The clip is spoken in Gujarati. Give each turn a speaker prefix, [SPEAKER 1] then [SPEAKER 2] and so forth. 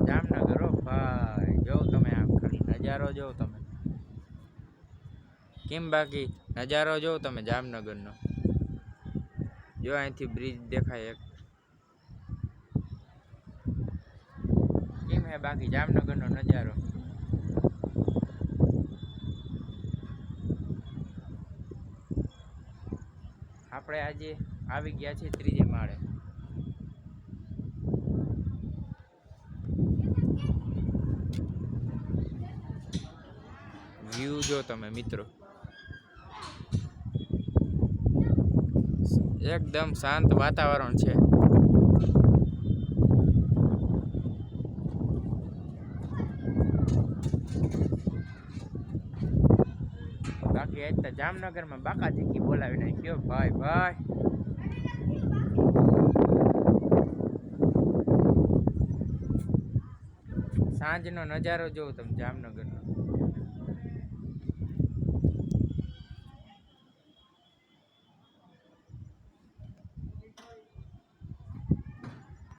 [SPEAKER 1] જામનગર હો ભાઈ, જો તમે આમ ખાલી નજારો જો તમે, કેમ બાકી નજારો જો તમે જામનગરનો, જો અહીંથી બ્રિજ દેખાય એક, કેમ હે બાકી જામનગરનો નજારો. આપણે આજે આવી ગયા છીએ 3જી માળે. વ્યૂ જો તમે મિત્રો, એકદમ શાંત વાતાવરણ છે. બાકી આજ તો જામનગરમાં બાકા ચીકી બોલાવી નાખ્યો ભાઈ ભાઈ. સાંજનો નજારો જોવો તમે જામનગરનો.